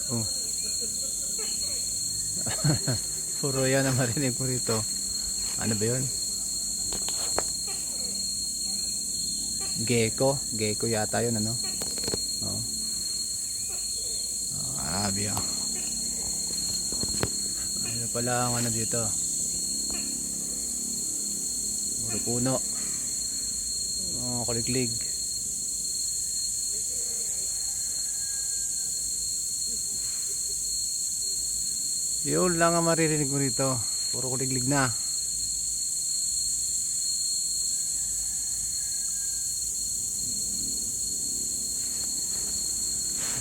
Oh. Puro yan ang marinig mo rito. Ano ba yun? Gecko yata yun, ano? Oh. Grabe ah. Ano pala ang ano dito? Puro puno. Oh, kuliglig. Yun lang ang maririnig mo rito. Puro kuliglig na.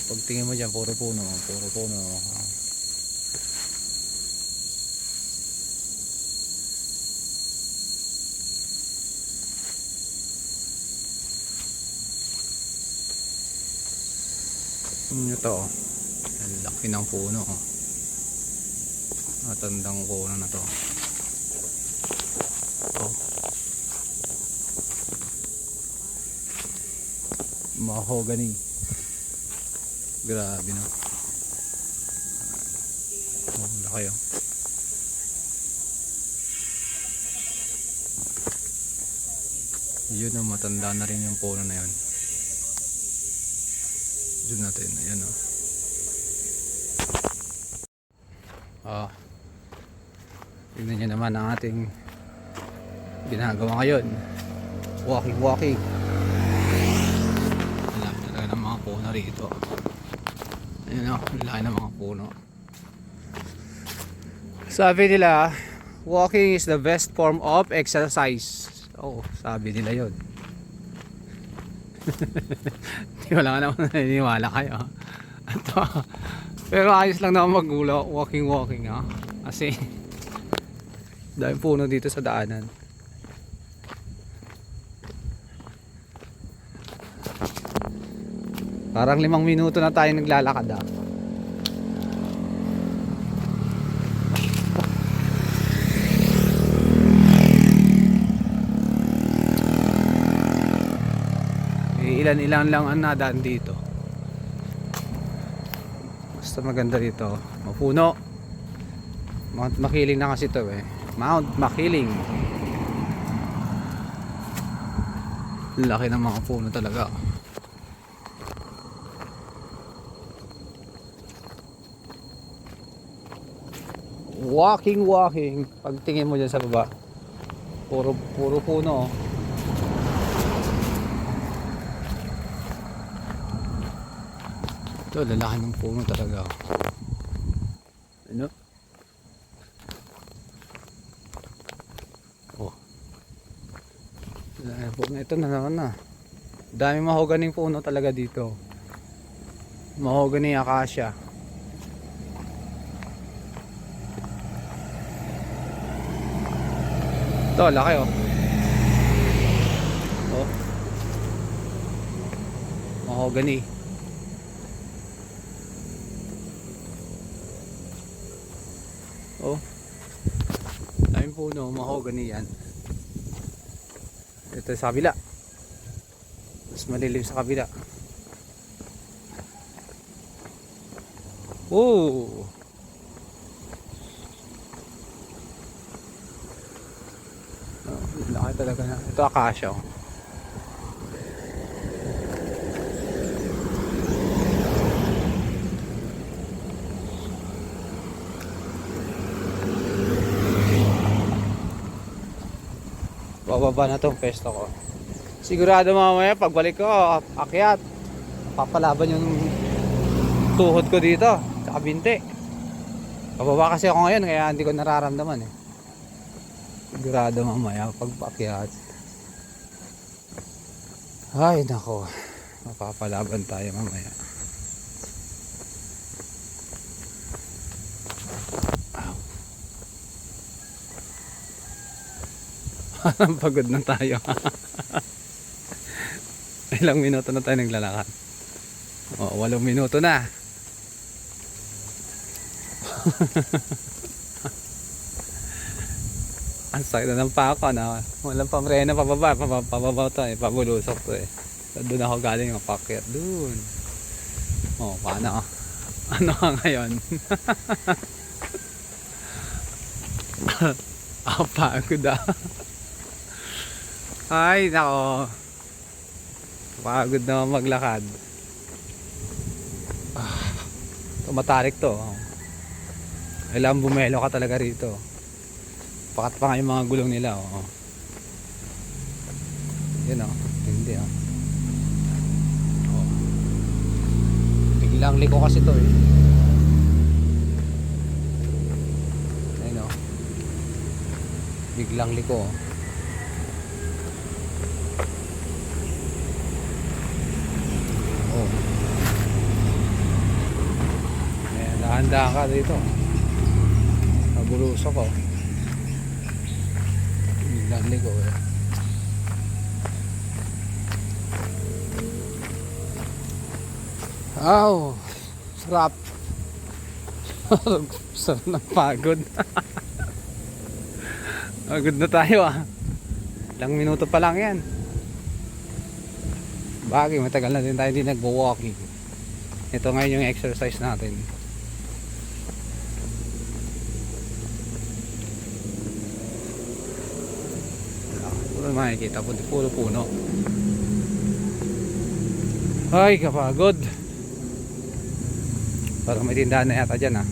Pagtingin mo dyan, puro puno. Puro puno. Ito oh. Ang laki ng puno oh. Matandang puno na to oh. Mahogany. Grabe na oh, laki oh. Yun oh, matanda na rin yung puno na yun. Zoom natin, ayan o. Tignan nyo naman ang ating ginagawa ngayon. Walking. Wala talaga ng mga puno rito. Ayan o, laki ng mga puno. Sabi nila, walking is the best form of exercise. Oh, sabi nila yun. Wala ka naman naniniwala kayo. Pero ayos lang naman magulo. Walking ha. Kasi dahil puno dito sa daanan. Parang 5 minuto na tayo naglalakad ah. Ilan lang ang nadaan dito. Basta maganda dito. Mapuno. Mount Makiling na kasi ito eh. Mount Makiling. Laki ng mga puno talaga. Walking. Pagtingin mo dyan sa baba, puro puno. Ito, lalaki ng puno talaga. Ano? Oh. Ito na naman na. Dami mahoganing puno talaga dito. Mahogany acacia. Ito, laki oh. Oh. Mahogany. Oh, daming puno, mahogany yan. Ito sa kabila, mas malilim sa kabila. Oh, laki talaga na. Ito acacia oh. Bababa na tong pesto ko. Sigurado mamaya pagbalik ko, akyat. Papalaban yung tuhod ko dito sa binti. Bababa kasi ako ngayon kaya hindi ko nararamdaman eh. Sigurado mamaya pag-akyat. Ay nako. Mapapalaban tayo mamaya. Pagod na tayo. Ilang minuto na tayo naglalakad. O, 8 minuto na. Ang sakit na ng pako na. Walang pamrena pababa. Pababa tayo. Pabulusok to eh. Doon ako galing. Pakyat doon. O, paano? Ano ka ngayon? Pagod ah. Ay, nako. Pagod na maglakad. Tumatarik to. Kailangan bumelo ka talaga rito. Pakat pa nga yung mga gulong nila. Oh. Yun oh. Hindi oh. Oh. Biglang liko kasi to eh. Ayun oh. Biglang liko oh. Oh. Ayan, dahan-dahan ka dito. Nabulusok oh. Biglang liko eh. Aw, sarap. Sarap ng pagod. Pagod na tayo ah. Ilang minuto pa lang yan. Bagay, matagal na din tayo hindi nagwo-walking. Ito ngayon yung exercise natin. Puro makikita, puro puno. Ay, kapagod. Parang may tindahan na yata dyan ah.